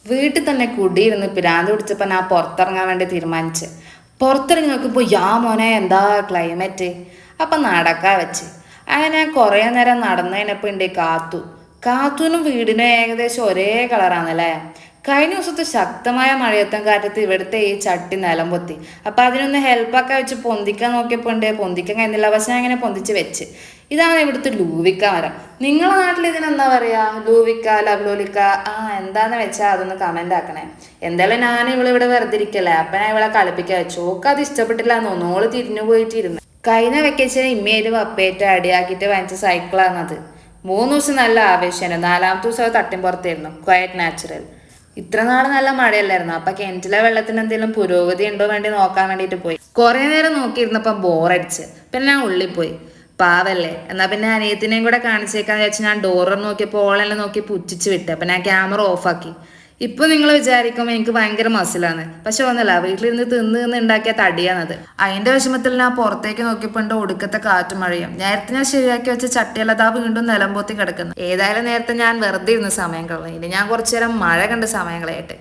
വീട്ടിൽ തന്നെ കുടിയിരുന്ന് പിരാന്ത് പിടിച്ചപ്പോൾ ഞാൻ പുറത്തിറങ്ങാൻ വേണ്ടി തീരുമാനിച്ച്. പുറത്തിറങ്ങി നോക്കുമ്പോൾ മോനെ എന്താ ക്ലൈമറ്റ്. അപ്പം നടക്കാൻ വെച്ച് അങ്ങനെ ഞാൻ കുറേ നേരം നടന്നതിനപ്പോൾ ഉണ്ട് കാത്തുനും വീടിനും ഏകദേശം ഒരേ കളറാണല്ലേ. കഴിഞ്ഞ ദിവസത്തെ ശക്തമായ മഴയത്തും കാറ്റത്ത് ഇവിടുത്തെ ഈ ചട്ടി നിലം പൊത്തി. അപ്പം അതിനൊന്ന് ഹെൽപ്പൊക്കെ വെച്ച് പൊന്തിക്കാൻ നോക്കിയപ്പോൾ ഉണ്ട് പൊന്തിക്കാൻ കഴിഞ്ഞില്ല. പക്ഷെ ഞാൻ അങ്ങനെ പൊന്തിച്ച് വെച്ച്. ഇതാണ് ഇവിടുത്തെ ലൂവിക്ക മരം. നിങ്ങളുടെ നാട്ടിൽ ഇതിനെന്താ പറയുക? ലൂവിക്ക, ലവ്ലോലിക്ക, എന്താന്ന് വെച്ചാൽ അതൊന്ന് കമൻ്റ് ആക്കണേ. എന്തായാലും ഞാൻ ഇവിടെ വെറുതെ ഇരിക്കല്ലേ, അപ്പം ഞാൻ ഇവളെ കളിപ്പിക്കാൻ വെച്ചു. ഓക്ക് അത് ഇഷ്ടപ്പെട്ടില്ല എന്ന് തോന്നുന്നു. ഓള് തിരിഞ്ഞു പോയിട്ടിരുന്നു. കഴിഞ്ഞ വെക്കേഷൻ ഇമ്മേര് പപ്പേറ്റ് അടിയാക്കിയിട്ട് വാങ്ങിച്ച സൈക്കിളാണത്. 3 ദിവസം നല്ല ആവേശമാണ്. 4ാമത്തെ ദിവസം അത് തട്ടിമ്പുറത്തായിരുന്നു. Quiet natural. ഇത്ര നാൾ നല്ല മഴയല്ലായിരുന്നു. അപ്പൊ കിണറ്റിലെ വെള്ളത്തിന് എന്തെങ്കിലും പുരോഗതി ഉണ്ടോ വേണ്ടി നോക്കാൻ വേണ്ടിയിട്ട് പോയി. കുറെ നേരം നോക്കിയിരുന്നപ്പോ ബോറടിച്ച്. പിന്നെ ഞാൻ ഉള്ളിൽ പോയി. പാവല്ലേ, എന്നാ പിന്നെ അനിയത്തിനെയും കൂടെ കാണിച്ചേക്കാന്ന് വിചാരിച്ച് ഞാൻ ഡോറർ നോക്കിയപ്പോൾ ഓളെല്ലാം നോക്കി പുച്ഛിച്ച് വിട്ട്. അപ്പൊ ഞാൻ ക്യാമറ ഓഫാക്കി. ഇപ്പൊ നിങ്ങൾ വിചാരിക്കുമ്പോൾ എനിക്ക് ഭയങ്കര മസിലാണ്. പക്ഷെ ഒന്നല്ല, വീട്ടിലിരുന്ന് തിന്ന് ഉണ്ടാക്കിയ തടിയാണത്. അതിന്റെ വിഷമത്തിൽ ഞാൻ പുറത്തേക്ക് നോക്കിയപ്പോൾ ഉണ്ട് ഒടുക്കത്തെ കാറ്റും മഴയും. നേരത്തെ ഞാൻ ശരിയാക്കി വെച്ച ചട്ടിയല്ലതാ വീണ്ടും നിലംപോത്തി കിടക്കുന്നു. ഏതായാലും നേരത്തെ ഞാൻ വെറുതെ ഇരുന്ന് സമയം കളഞ്ഞു. ഇനി ഞാൻ കുറച്ചു നേരം മഴ കണ്ട് സമയം കളയട്ടെ.